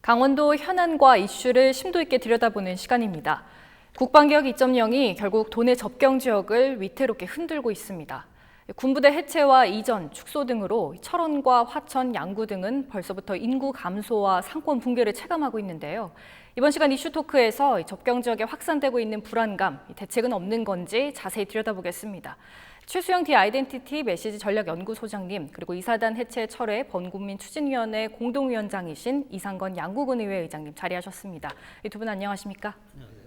강원도 현안과 이슈를 심도 있게 들여다보는 시간입니다. 국방개혁 2.0이 결국 도내 접경 지역을 위태롭게 흔들고 있습니다. 군부대 해체와 이전, 축소 등으로 철원과 화천, 양구 등은 벌써부터 인구 감소와 상권 붕괴를 체감하고 있는데요. 이번 시간 이슈 토크에서 접경 지역에 확산되고 있는 불안감, 대책은 없는 건지 자세히 들여다보겠습니다. 최수영 디아이덴티티 메시지 전략연구소장님, 그리고 이사단 해체 철회 번국민 추진위원회 공동위원장이신 이상건 양구군 의회 의장님 자리하셨습니다. 두 분 안녕하십니까? 안녕하세요.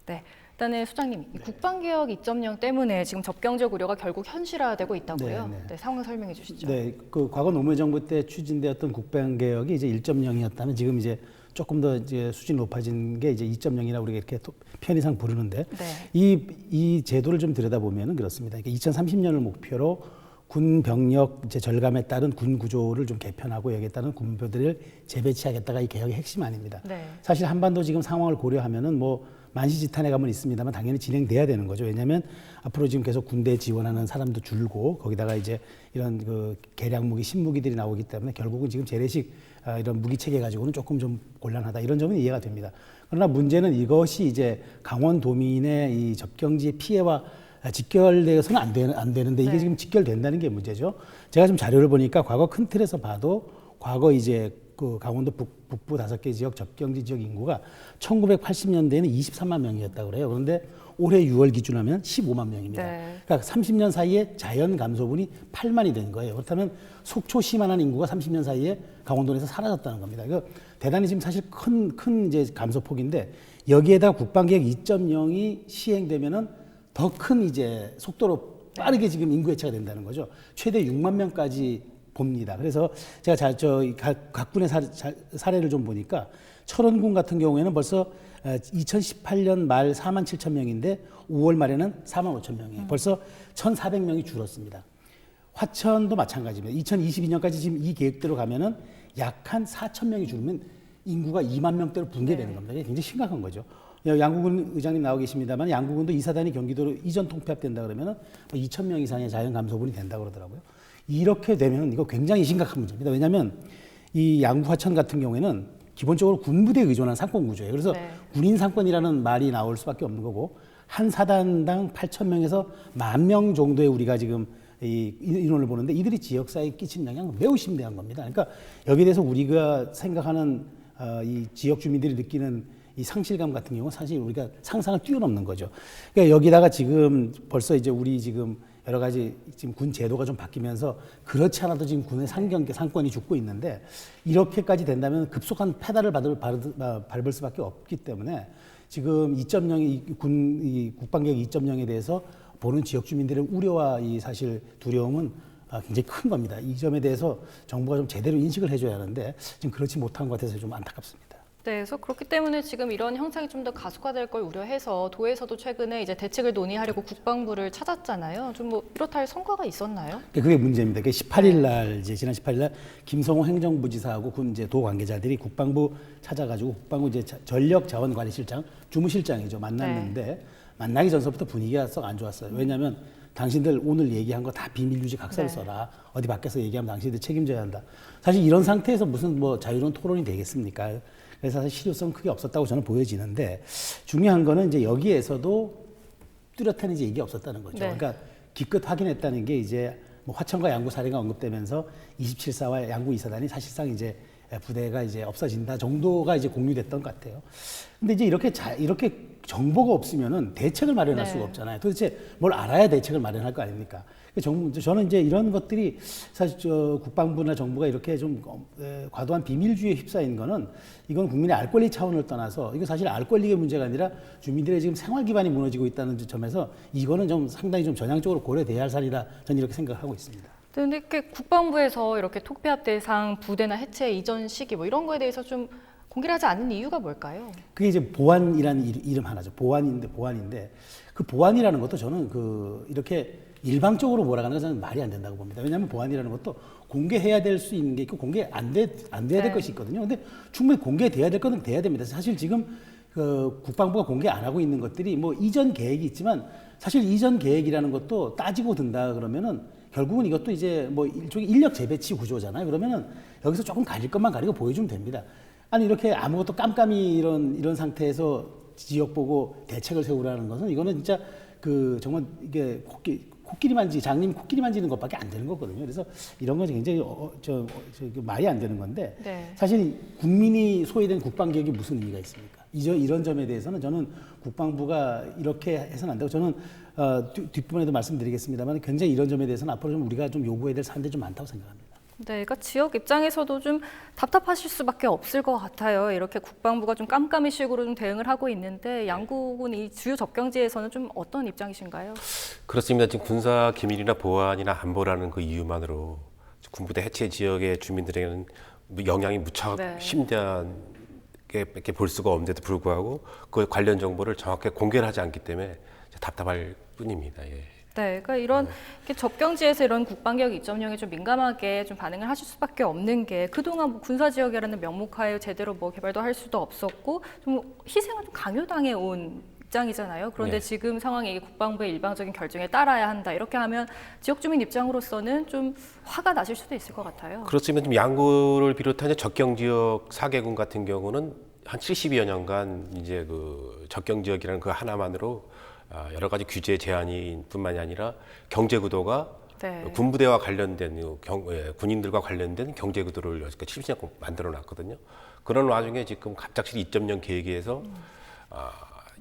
네. 일단은 소장님, 국방개혁 2.0 때문에 지금 접경적 우려가 결국 현실화되고 있다고요? 네, 상황 설명해 주시죠. 네, 그 과거 노무현 정부 때 추진되었던 국방개혁이 이제 1.0이었다면 지금 이제 조금 더 이제 수준이 높아진 게 이제 2.0이라고 우리가 이렇게 편의상 부르는데 이 제도를 좀 들여다보면은 그렇습니다. 2030년을 목표로 군 병력 이제 절감에 따른 군 구조를 좀 개편하고 여기에 따른 군부대를 재배치하겠다가 이 개혁의 핵심 아닙니다. 네. 사실 한반도 지금 상황을 고려하면은 뭐 만시지탄의 감은 있습니다만 당연히 진행돼야 되는 거죠. 왜냐하면 앞으로 지금 계속 군대에 지원하는 사람도 줄고 거기다가 이제 이런 그 개량 무기, 신무기들이 나오기 때문에 결국은 지금 재래식 이런 무기 체계 가지고는 조금 좀 곤란하다 이런 점은 이해가 됩니다. 그러나 문제는 이것이 이제 강원도민의 이 접경지의 피해와 직결되어서는 안 되는데 이게 지금 직결된다는 게 문제죠. 제가 좀 자료를 보니까 과거 큰 틀에서 봐도 과거 이제 그 강원도 북부 5개 지역 접경지 지역 인구가 1980년대에는 23만 명이었다고 그래요. 그런데 올해 6월 기준하면 15만 명입니다. 네. 그러니까 30년 사이에 자연 감소분이 8만이 된 거예요. 그렇다면 속초시만한 인구가 30년 사이에 강원도에서 사라졌다는 겁니다. 이거 대단히 지금 사실 큰 이제 감소폭인데 여기에다 국방개혁 2.0이 시행되면은 더 큰 이제 속도로 빠르게 지금 인구 해체가 된다는 거죠. 최대 6만 명까지 봅니다. 그래서 제가 각 군의 사례를 좀 보니까 철원군 같은 경우에는 벌써 2018년 말 4만 7천 명인데 5월 말에는 4만 5천 명이에요. 벌써 1,400명이 줄었습니다. 화천도 마찬가지입니다. 2022년까지 지금 이 계획대로 가면은 약 한 4천 명이 줄면 인구가 2만 명대로 붕괴되는 겁니다. 이게 굉장히 심각한 거죠. 양구군 의장님 나와 계십니다만 양구군도 이사단이 경기도로 이전 통폐합된다 그러면은 2천 명 이상의 자연 감소분이 된다 그러더라고요. 이렇게 되면 이거 굉장히 심각한 문제입니다. 왜냐하면 이 양구 화천 같은 경우에는 기본적으로 군부대에 의존한 상권 구조예요. 그래서 군인 상권이라는 말이 나올 수밖에 없는 거고 한 사단당 8천 명에서 10,000명 정도의 우리가 지금 이 인원을 보는데 이들이 지역사회에 끼친 영향은 매우 심대한 겁니다. 그러니까 여기에 대해서 우리가 생각하는 이 지역 주민들이 느끼는 이 상실감 같은 경우는 사실 우리가 상상을 뛰어넘는 거죠. 그러니까 여기다가 지금 벌써 이제 우리 지금 여러 가지 지금 군 제도가 좀 바뀌면서 그렇지 않아도 지금 군의 상권이 죽고 있는데 이렇게까지 된다면 급속한 페달을 밟을 수밖에 없기 때문에 지금 2.0이 국방개혁 2.0에 대해서 보는 지역 주민들의 우려와 이 사실 두려움은 굉장히 큰 겁니다. 이 점에 대해서 정부가 좀 제대로 인식을 해줘야 하는데 지금 그렇지 못한 것 같아서 좀 안타깝습니다. 네, 그래서 그렇기 때문에 지금 이런 형상이 좀 더 가속화될 걸 우려해서 도에서도 최근에 이제 대책을 논의하려고 국방부를 찾았잖아요. 좀 뭐 이렇다 할 성과가 있었나요? 그게 문제입니다. 18일 날 이제 지난 18일 날 김성호 행정부지사하고 군 이제 도 관계자들이 국방부 찾아가지고 국방부 이제 전력자원관리실장 주무실장이죠 만났는데 만나기 전서부터 분위기가 썩 안 좋았어요. 왜냐하면 당신들 오늘 얘기한 거 다 비밀 유지 각서를 써라. 어디 밖에서 얘기하면 당신들 책임져야 한다. 사실 이런 상태에서 무슨 뭐 자유로운 토론이 되겠습니까? 그래서 사실 실효성은 크게 없었다고 저는 보여지는데 중요한 거는 이제 여기에서도 뚜렷한 이제 얘기가 없었다는 거죠. 그러니까 기껏 확인했다는 게 이제 뭐 화천과 양구 사례가 언급되면서 27사와 양구 이사단이 사실상 이제 부대가 이제 없어진다 정도가 이제 공유됐던 것 같아요. 근데 이제 이렇게 정보가 없으면은 대책을 마련할 수가 없잖아요. 도대체 뭘 알아야 대책을 마련할 거 아닙니까? 저는 이제 이런 것들이 사실 국방부나 정부가 이렇게 좀 과도한 비밀주의에 휩싸인 거는 이건 국민의 알 권리 차원을 떠나서 이거 사실 알 권리의 문제가 아니라 주민들의 지금 생활 기반이 무너지고 있다는 점에서 이거는 좀 상당히 좀 전향적으로 고려돼야 할 사안이다 저는 이렇게 생각하고 있습니다. 근데 이렇게 국방부에서 이렇게 통폐합 대상 부대나 해체 이전 시기 뭐 이런 거에 대해서 좀 공개를 하지 않는 이유가 뭘까요? 그게 이제 보안이라는 이름 하나죠. 보안인데 그 보안이라는 것도 저는 이렇게 일방적으로 몰아가는 것은 말이 안 된다고 봅니다. 왜냐하면 보안이라는 것도 공개해야 될 수 있는 게 있고 공개 안 돼야 될 것이 있거든요. 근데 충분히 공개돼야 될 것은 돼야 됩니다. 사실 지금 국방부가 공개 안 하고 있는 것들이 뭐 이전 계획이 있지만 사실 이전 계획이라는 것도 따지고 든다 그러면은 결국은 이것도 이제 뭐 일종의 인력 재배치 구조잖아요. 그러면은 여기서 조금 가릴 것만 가리고 보여주면 됩니다. 아니 이렇게 아무것도 깜깜이 이런 상태에서 지역 보고 대책을 세우라는 것은 이거는 진짜 그 정말 이게 장님 코끼리 만지는 것밖에 안 되는 거거든요. 그래서 이런 건 굉장히 말이 안 되는 건데 네. 사실 국민이 소외된 국방개혁이 무슨 의미가 있습니까? 이런 점에 대해서는 저는 국방부가 이렇게 해서는 안 되고 저는 뒷부분에도 말씀드리겠습니다만 굉장히 이런 점에 대해서는 앞으로 좀 우리가 좀 요구해야 될 사안들이 좀 많다고 생각합니다. 네, 그러니까 지역 입장에서도 좀 답답하실 수밖에 없을 것 같아요. 이렇게 국방부가 좀 깜깜이식으로 좀 대응을 하고 있는데 양국은 이 주요 접경지에서는 좀 어떤 입장이신가요? 그렇습니다. 지금 군사 기밀이나 보안이나 안보라는 그 이유만으로 군부대 해체 지역의 주민들에게는 영향이 무척 네. 심대하게 볼 수가 없는데도 불구하고 그 관련 정보를 정확하게 공개를 하지 않기 때문에 답답할 뿐입니다. 예. 네, 그러니까 이런 이렇게 접경지에서 이런 국방개혁 2.0에 좀 민감하게 좀 반응을 하실 수밖에 없는 게 그동안 뭐 군사지역이라는 명목하에 제대로 뭐 개발도 할 수도 없었고 좀 희생을 좀 강요당해 온 입장이잖아요. 그런데 네. 지금 상황이 국방부의 일방적인 결정에 따라야 한다. 이렇게 하면 지역 주민 입장으로서는 좀 화가 나실 수도 있을 것 같아요. 그렇지만 지금 양구를 비롯한 적경 지역 4개군 같은 경우는 한 70여 년간 이제 그 적경 지역이라는 그 하나만으로 여러 가지 규제 제한이 뿐만이 아니라 경제 구도가 네. 군부대와 관련된 군인들과 관련된 경제 구도를 70년 만들어 놨거든요. 그런 와중에 지금 갑작스레 2.0 계획에서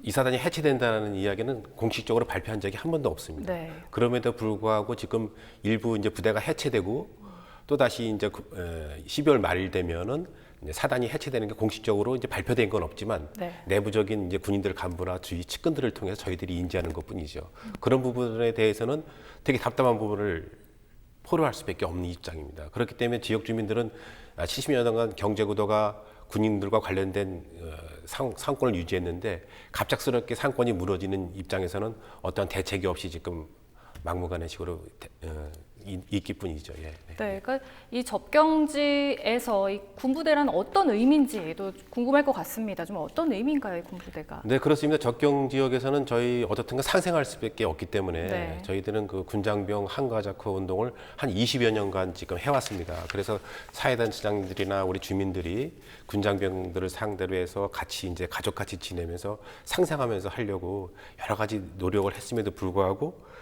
이사단이 해체된다는 이야기는 공식적으로 발표한 적이 한 번도 없습니다. 네. 그럼에도 불구하고 지금 일부 이제 부대가 해체되고 또 다시 이제 12월 말일 되면은 이제 사단이 해체되는 게 공식적으로 이제 발표된 건 없지만 네. 내부적인 이제 군인들 간부나 주위 측근들을 통해서 저희들이 인지하는 것뿐이죠. 그런 부분에 대해서는 되게 답답한 부분을 포로할 수밖에 없는 입장입니다. 그렇기 때문에 지역 주민들은 70여 년간 경제 구도가 군인들과 관련된 상권을 유지했는데 갑작스럽게 상권이 무너지는 입장에서는 어떠한 대책이 없이 지금 막무가내식으로 있기 뿐이죠. 예. 네, 그러니까 이 접경지에서 이 군부대란 어떤 의미인지도 궁금할 것 같습니다. 좀 어떤 의미인가요, 이 군부대가? 네, 그렇습니다. 적경 지역에서는 저희 어떻든가 상생할 수밖에 없기 때문에 네. 저희들은 그 군장병 한가자크 운동을 한 20여 년간 지금 해왔습니다. 그래서 사회단체장들이나 우리 주민들이 군장병들을 상대로 해서 같이 이제 가족같이 지내면서 상생하면서 하려고 여러 가지 노력을 했음에도 불구하고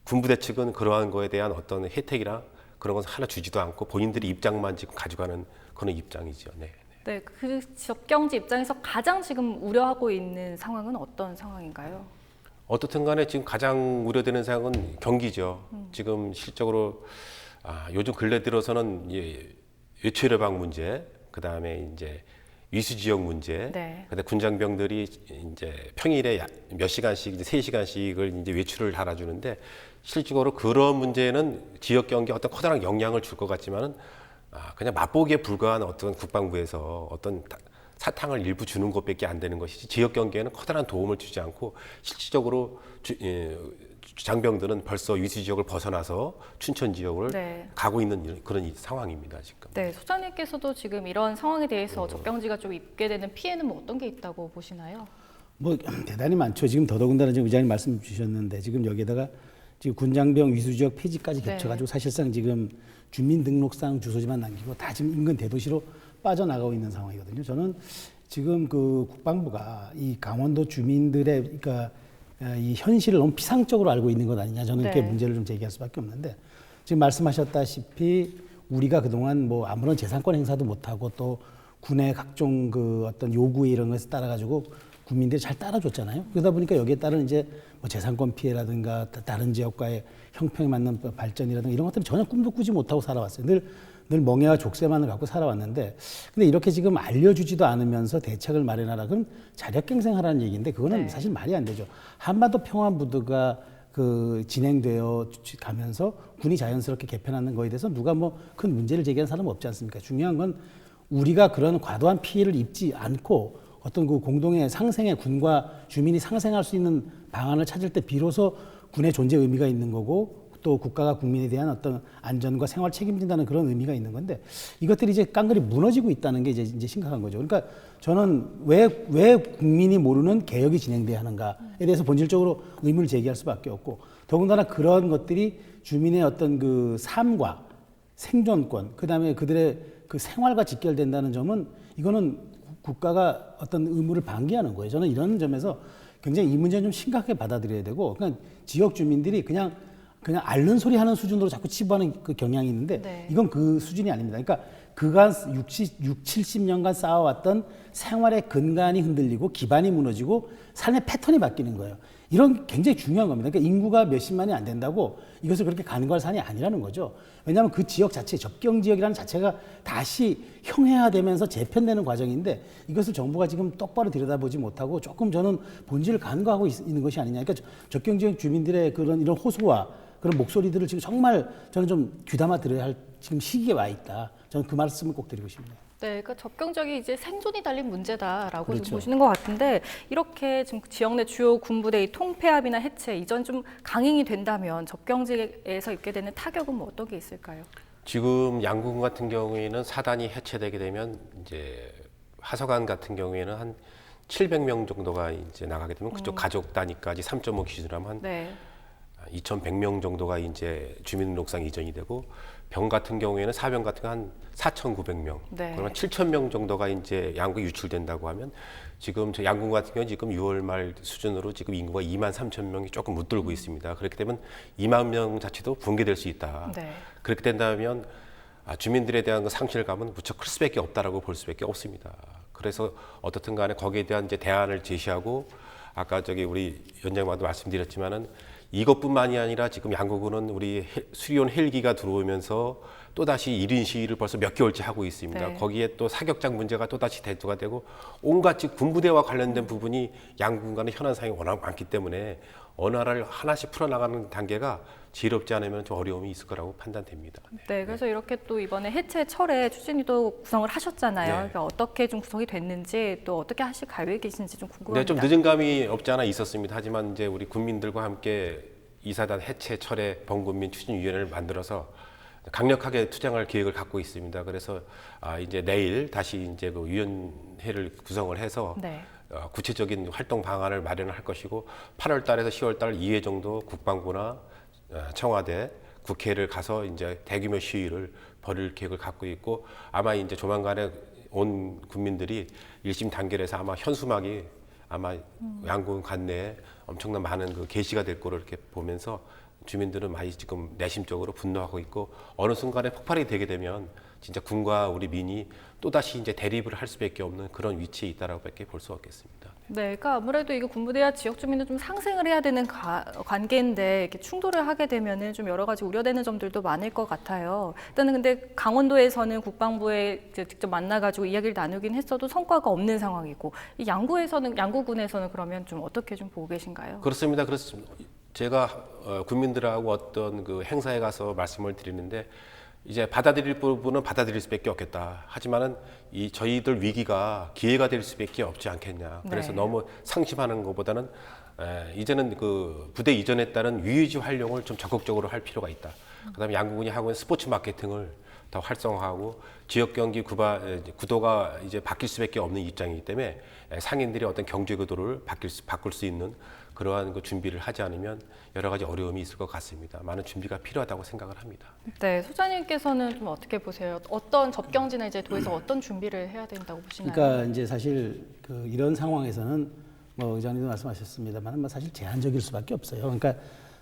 군부대 측은 그러한 거에 대한 어떤 혜택이나 그런 건 하나 주지도 않고 본인들이 입장만 지금 가져가는 그런 입장이죠. 네. 네, 그 접경지 입장에서 가장 지금 우려하고 있는 상황은 어떤 상황인가요? 어떻든 간에 지금 가장 우려되는 상황은 경기죠. 지금 실적으로 요즘 근래 들어서는 외출예방 문제, 그 다음에 이제 위수 지역 문제, 네. 근데 군장병들이 이제 평일에 몇 시간씩, 이제 3시간씩을 이제 외출을 달아주는데 실질적으로 그런 문제는 지역 경기에 어떤 커다란 영향을 줄 것 같지만은 그냥 맛보기에 불과한 어떤 국방부에서 어떤 사탕을 일부 주는 것밖에 안 되는 것이지 지역 경기에는 커다란 도움을 주지 않고 실질적으로 장병들은 벌써 위수 지역을 벗어나서 춘천 지역을 네. 가고 있는 그런 상황입니다 지금. 네, 소장님께서도 지금 이런 상황에 대해서 접경지가 좀 입게 되는 피해는 뭐 어떤 게 있다고 보시나요? 뭐 대단히 많죠. 지금 더더군다나 지금 의장님 말씀 주셨는데 지금 여기에다가 지금 군장병 위수 지역 폐지까지 겹쳐가지고 사실상 지금 주민등록상 주소지만 남기고 다 지금 인근 대도시로 빠져나가고 있는 상황이거든요. 저는 지금 그 국방부가 이 강원도 주민들의 그러니까 이 현실을 너무 피상적으로 알고 있는 것 아니냐 저는 이렇게 네. 문제를 좀 제기할 수밖에 없는데 지금 말씀하셨다시피 우리가 그동안 뭐 아무런 재산권 행사도 못하고 또 군의 각종 그 어떤 요구에 이런 것에 따라 가지고 국민들이 잘 따라줬잖아요. 그러다 보니까 여기에 따른 이제 뭐 재산권 피해라든가 다른 지역과의 형평에 맞는 발전이라든가 이런 것들은 전혀 꿈도 꾸지 못하고 살아왔어요. 늘 멍해와 족쇄만을 갖고 살아왔는데 근데 이렇게 지금 알려주지도 않으면서 대책을 마련하라 그럼 자력갱생하라는 얘기인데 그거는 네. 사실 말이 안 되죠. 한반도 평화무드가 그 진행되어 가면서 군이 자연스럽게 개편하는 거에 대해서 누가 뭐 큰 문제를 제기하는 사람은 없지 않습니까? 중요한 건 우리가 그런 과도한 피해를 입지 않고 어떤 그 공동의 상생의 군과 주민이 상생할 수 있는 방안을 찾을 때 비로소 군의 존재 의미가 있는 거고 또 국가가 국민에 대한 어떤 안전과 생활 책임진다는 그런 의미가 있는 건데 이것들이 이제 깡그리 무너지고 있다는 게 이제 심각한 거죠. 그러니까 저는 왜 국민이 모르는 개혁이 진행돼야 하는가에 대해서 본질적으로 의문을 제기할 수밖에 없고 더군다나 그런 것들이 주민의 어떤 그 삶과 생존권 그다음에 그들의 그 생활과 직결된다는 점은 이거는 국가가 어떤 의무를 방기하는 거예요. 저는 이런 점에서 굉장히 이 문제는 좀 심각하게 받아들여야 되고, 그냥 지역 주민들이 그냥 앓는 소리 하는 수준으로 자꾸 치부하는 그 경향이 있는데 네. 이건 그 수준이 아닙니다. 그러니까 그간 70년간 쌓아왔던 생활의 근간이 흔들리고 기반이 무너지고 삶의 패턴이 바뀌는 거예요. 이런 굉장히 중요한 겁니다. 그러니까 인구가 몇십만이 안 된다고 이것을 그렇게 간과할 사안이 아니라는 거죠. 왜냐하면 그 지역 자체, 접경 지역이라는 자체가 다시 형해화되면서 재편되는 과정인데 이것을 정부가 지금 똑바로 들여다보지 못하고 조금 저는 본질을 간과하고 있는 것이 아니냐. 그러니까 접경 지역 주민들의 이런 호소와 그런 목소리들을 지금 정말 저는 좀 귀담아 들어야 할 지금 시기에 와 있다. 저는 그 말씀을 꼭 드리고 싶네요. 네, 그러니까 접경적이 이제 생존이 달린 문제다라고 그렇죠. 좀 보시는 것 같은데 이렇게 지금 지역 내 주요 군부대의 통폐합이나 해체 이전 좀 강행이 된다면 접경지에서 입게 되는 타격은 뭐 어떤 게 있을까요? 지금 양군 같은 경우에는 사단이 해체되게 되면 이제 하서간 같은 경우에는 한 700명 정도가 이제 나가게 되면 그쪽 가족 단위까지 3.5 기준으로 하면 한 네. 2,100명 정도가 이제 주민등록상 이전이 되고 병 같은 경우에는 사병 같은 거 한 4,900명. 네. 그러면 7,000명 정도가 이제 양국에 유출된다고 하면 지금 저 양군 같은 경우는 지금 6월 말 수준으로 지금 인구가 23,000명이 조금 웃돌고 있습니다. 그렇게 되면 2만 명 자체도 붕괴될 수 있다. 네. 그렇게 된다면 주민들에 대한 그 상실감은 무척 클 수밖에 없다라고 볼 수밖에 없습니다. 그래서 어떻든 간에 거기에 대한 이제 대안을 제시하고 아까 저기 우리 위원장님도 말씀드렸지만은 이것뿐만이 아니라 지금 양국은 우리 수리온 헬기가 들어오면서 또다시 1인 시위를 벌써 몇 개월째 하고 있습니다. 네. 거기에 또 사격장 문제가 또다시 대두가 되고 온갖 군부대와 관련된 부분이 양국 간의 현안상이 워낙 많기 때문에 어느 하나를 하나씩 풀어나가는 단계가 지혜롭지 않으면 좀 어려움이 있을 거라고 판단됩니다. 네, 그래서 이렇게 또 이번에 해체 철회 추진위도 구성을 하셨잖아요. 네. 그러니까 어떻게 좀 구성이 됐는지 또 어떻게 하실 계획이신지 좀 궁금합니다. 네, 좀 늦은 감이 없지 않아 있었습니다. 하지만 이제 우리 국민들과 함께 이사단 해체 철회 범국민 추진위원회를 만들어서 강력하게 투쟁할 계획을 갖고 있습니다. 그래서 이제 내일 다시 이제 그 위원회를 구성을 해서 네. 구체적인 활동 방안을 마련을 할 것이고 8월 달에서 10월 달 2회 정도 국방부나 청와대, 국회를 가서 이제 대규모 시위를 벌일 계획을 갖고 있고 아마 이제 조만간에 온 국민들이 1심 단결해서 아마 현수막이 아마 양군 관내에 엄청난 많은 그 게시가 될 거로 이렇게 보면서 주민들은 많이 지금 내심적으로 분노하고 있고 어느 순간에 폭발이 되게 되면 진짜 군과 우리 민이 또다시 이제 대립을 할 수밖에 없는 그런 위치에 있다라고밖에 볼 수 없겠습니다. 네, 그러니까 아무래도 이게 군부대와 지역 주민은 좀 상생을 해야 되는 관계인데 이렇게 충돌을 하게 되면은 좀 여러 가지 우려되는 점들도 많을 것 같아요. 일단은 근데 강원도에서는 국방부에 이제 직접 만나가지고 이야기를 나누긴 했어도 성과가 없는 상황이고 이 양구군에서는 그러면 좀 어떻게 좀 보고 계신가요? 그렇습니다. 제가 국민들하고 어떤 그 행사에 가서 말씀을 드리는데 이제 받아들일 부분은 받아들일 수밖에 없겠다. 하지만은 이 저희들 위기가 기회가 될 수밖에 없지 않겠냐. 그래서 네. 너무 상심하는 것보다는 이제는 그 부대 이전에 따른 유유지 활용을 좀 적극적으로 할 필요가 있다. 그다음에 양국군이 하고 있는 스포츠 마케팅을 더 활성화하고 지역 경기 구도가 이제 바뀔 수밖에 없는 입장이기 때문에 상인들의 어떤 경제 구도를 바꿀 수 있는 그러한 그 준비를 하지 않으면 여러 가지 어려움이 있을 것 같습니다. 많은 준비가 필요하다고 생각을 합니다. 네, 소장님께서는 좀 어떻게 보세요? 어떤 접경지나 이제 도에서 어떤 준비를 해야 된다고 보시나요? 그러니까 이제 사실 이런 상황에서는 뭐 의장님도 말씀하셨습니다만 사실 제한적일 수밖에 없어요. 그러니까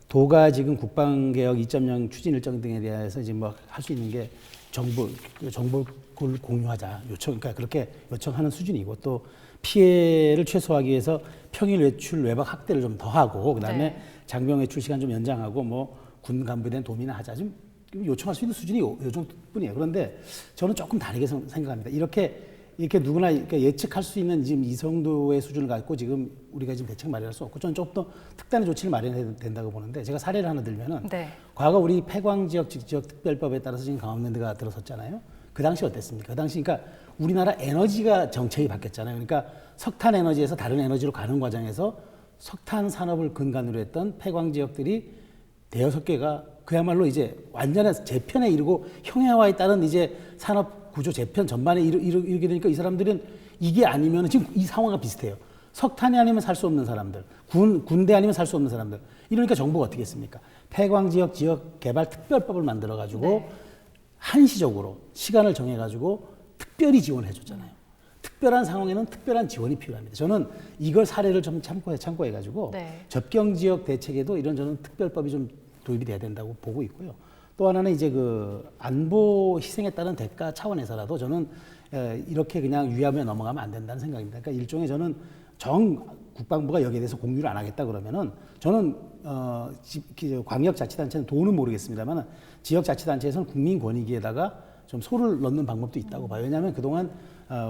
도가 지금 국방개혁 2.0 추진 일정 등에 대해서 지금 뭐 할 수 있는 게 정보를 공유하자 그러니까 그렇게 요청하는 수준이고 또 피해를 최소화하기 위해서 평일 외출 외박 확대를 좀 더하고 그다음에 네. 장병 외출 시간 좀 연장하고 뭐 군 간부에 대한 도움이나 하자 좀 요청할 수 있는 수준이 요 정도뿐이에요. 그런데 저는 조금 다르게 생각합니다. 이렇게 누구나 예측할 수 있는 지금 이 정도의 수준을 갖고 지금 우리가 지금 대책 마련할 수 없고 저는 조금 더 특단의 조치를 마련해야 된다고 보는데 제가 사례를 하나 들면은 네. 과거 우리 폐광 지역 특별법에 따라서 지금 강원랜드가 들어섰잖아요. 그 당시 어땠습니까? 그 당시 그러니까 우리나라 에너지가 정책이 바뀌었잖아요. 그러니까 석탄 에너지에서 다른 에너지로 가는 과정에서 석탄 산업을 근간으로 했던 폐광 지역들이 대여섯 개가 그야말로 이제 완전한 재편에 이르고 형해화에 따른 이제 산업 구조 재편 전반에 이르게 되니까 이 사람들은 이게 아니면 지금 이 상황과 비슷해요. 석탄이 아니면 살 수 없는 사람들, 군대 아니면 살 수 없는 사람들. 이러니까 정부가 어떻게 했습니까? 폐광 지역 개발 특별법을 만들어 가지고 한시적으로 시간을 정해 가지고 특별히 지원해 줬잖아요. 특별한 상황에는 특별한 지원이 필요합니다. 저는 이걸 사례를 좀 참고해가지고 네. 접경 지역 대책에도 이런 저는 특별법이 좀 도입이 돼야 된다고 보고 있고요. 또 하나는 이제 그 안보 희생에 따른 대가 차원에서라도 저는 이렇게 그냥 유야무에 넘어가면 안 된다는 생각입니다. 그러니까 일종의 저는 국방부가 여기에 대해서 공유를 안 하겠다 그러면은 저는 광역자치단체는 도는 모르겠습니다만 지역자치단체에서는 국민권익위에다가 좀 소를 넣는 방법도 있다고 봐요. 왜냐하면 그동안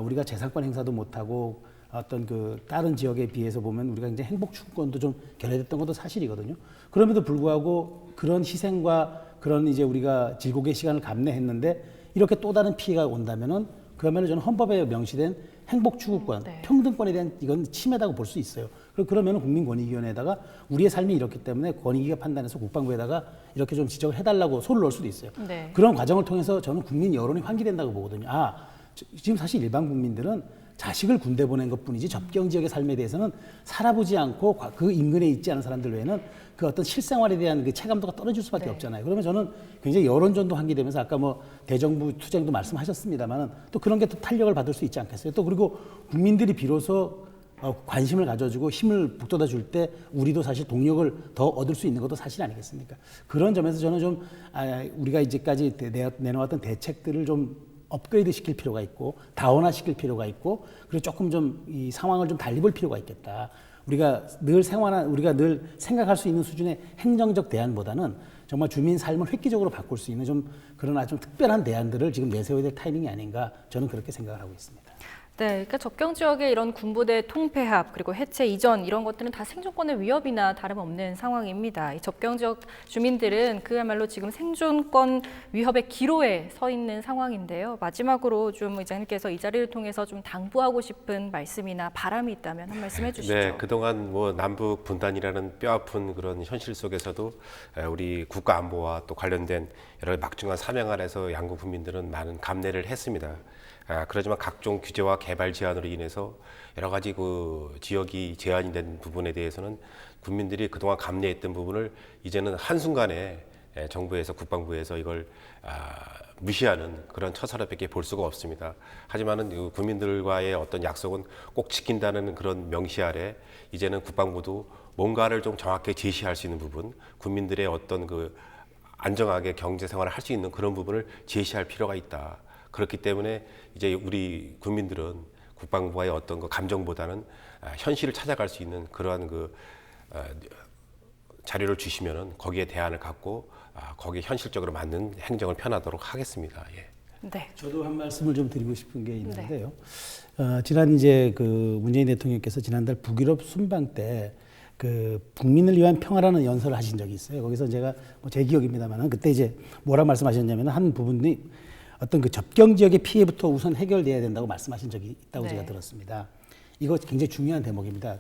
우리가 재산권 행사도 못하고 어떤 그 다른 지역에 비해서 보면 우리가 이제 행복 추구권도 좀 결여됐던 것도 사실이거든요. 그럼에도 불구하고 그런 희생과 그런 이제 우리가 질곡의 시간을 감내했는데 이렇게 또 다른 피해가 온다면은 그러면은 저는 헌법에 명시된 행복 추구권, 네. 평등권에 대한 이건 침해다고 볼 수 있어요. 그러면은 국민권익위원회에다가 우리의 삶이 이렇기 때문에 권익위가 판단해서 국방부에다가 이렇게 좀 지적을 해달라고 소를 넣을 수도 있어요. 네. 그런 과정을 통해서 저는 국민 여론이 환기된다고 보거든요. 지금 사실 일반 국민들은 자식을 군대 보낸 것뿐이지 접경 지역의 삶에 대해서는 살아보지 않고 그 인근에 있지 않은 사람들 외에는 그 어떤 실생활에 대한 그 체감도가 떨어질 수밖에 네. 없잖아요. 그러면 저는 굉장히 여론전도 환기되면서 아까 뭐 대정부 투쟁도 말씀하셨습니다만은 또 그런 게 또 탄력을 받을 수 있지 않겠어요. 또 그리고 국민들이 비로소 관심을 가져주고 힘을 북돋아 줄 때 우리도 사실 동력을 더 얻을 수 있는 것도 사실 아니겠습니까? 그런 점에서 저는 좀 우리가 이제까지 내놓았던 대책들을 좀 업그레이드 시킬 필요가 있고 다원화 시킬 필요가 있고 그리고 조금 좀 이 상황을 좀 달리 볼 필요가 있겠다. 우리가 늘 생각할 수 있는 수준의 행정적 대안보다는 정말 주민 삶을 획기적으로 바꿀 수 있는 좀 그런 아주 좀 특별한 대안들을 지금 내세워야 될 타이밍이 아닌가 저는 그렇게 생각을 하고 있습니다. 네, 그러니까 접경 지역의 이런 군부대 통폐합 그리고 해체 이전 이런 것들은 다 생존권의 위협이나 다름없는 상황입니다. 이 접경 지역 주민들은 그야말로 지금 생존권 위협의 기로에 서 있는 상황인데요. 마지막으로 좀 의장님께서 이 자리를 통해서 좀 당부하고 싶은 말씀이나 바람이 있다면 한 말씀 해주시죠. 네, 그동안 뭐 남북 분단이라는 뼈아픈 그런 현실 속에서도 우리 국가 안보와 또 관련된 여러 막중한 사명 아래서 양국 국민들은 많은 감내를 했습니다. 그렇지만 각종 규제와 개발 제한으로 인해서 여러 가지 그 지역이 제한이 된 부분에 대해서는 국민들이 그동안 감내했던 부분을 이제는 한순간에 정부에서 국방부에서 이걸 무시하는 그런 처사로밖에 볼 수가 없습니다. 하지만은 국민들과의 어떤 약속은 꼭 지킨다는 그런 명시 아래 이제는 국방부도 뭔가를 좀 정확하게 제시할 수 있는 부분, 국민들의 어떤 그 안정하게 경제 생활을 할 수 있는 그런 부분을 제시할 필요가 있다. 그렇기 때문에 이제 우리 국민들은 국방부와의 어떤 그 감정보다는 현실을 찾아갈 수 있는 그러한 그 자료를 주시면은 거기에 대안을 갖고 거기에 현실적으로 맞는 행정을 펴나도록 하겠습니다. 예. 네. 저도 한 말씀을 좀 드리고 싶은 게 있는데요. 지난 이제 그 문재인 대통령께서 지난달 북유럽 순방 때 그 국민을 위한 평화라는 연설을 하신 적이 있어요. 거기서 제가 뭐 제 기억입니다만은 그때 이제 뭐라 말씀하셨냐면 한 부분이 어떤 그 접경 지역의 피해부터 우선 해결돼야 된다고 말씀하신 적이 있다고 네. 제가 들었습니다. 이거 굉장히 중요한 대목입니다.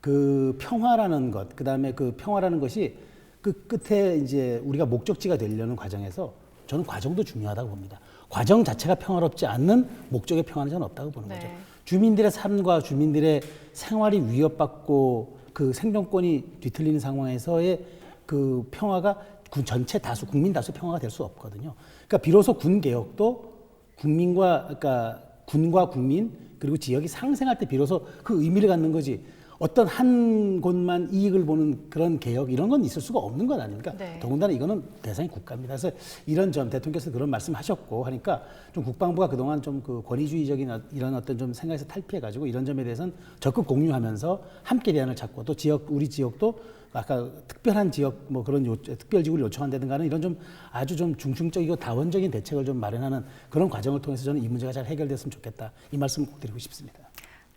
그 평화라는 것, 그 다음에 그 평화라는 것이 그 끝에 이제 우리가 목적지가 되려는 과정에서 저는 과정도 중요하다고 봅니다. 과정 자체가 평화롭지 않는 목적의 평화는 저는 없다고 보는 네. 거죠. 주민들의 삶과 주민들의 생활이 위협받고 그 생존권이 뒤틀리는 상황에서의 그 평화가 전체 다수 국민 다수 평화가 될 수 없거든요. 그러니까 비로소 군 개혁도 그러니까 군과 국민 그리고 지역이 상생할 때 비로소 그 의미를 갖는 거지. 어떤 한 곳만 이익을 보는 그런 개혁 이런 건 있을 수가 없는 것 아닙니까? 네. 더군다나 이거는 대상이 국가입니다. 그래서 이런 점 대통령께서 그런 말씀하셨고 하니까 좀 국방부가 그동안 좀 그 권위주의적인 이런 어떤 좀 생각에서 탈피해가지고 이런 점에 대해서는 적극 공유하면서 함께 대안을 찾고 또 우리 지역도 아까 특별한 지역 뭐 그런 특별지구를 요청한다든가는 이런 좀 아주 좀 중증적이고 다원적인 대책을 좀 마련하는 그런 과정을 통해서 저는 이 문제가 잘 해결됐으면 좋겠다 이 말씀 꼭 드리고 싶습니다.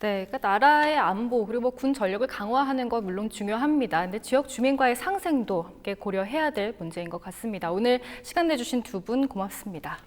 네, 그러니까 나라의 안보 그리고 군 전력을 강화하는 것 물론 중요합니다. 근데 지역 주민과의 상생도 함께 고려해야 될 문제인 것 같습니다. 오늘 시간 내주신 두 분 고맙습니다.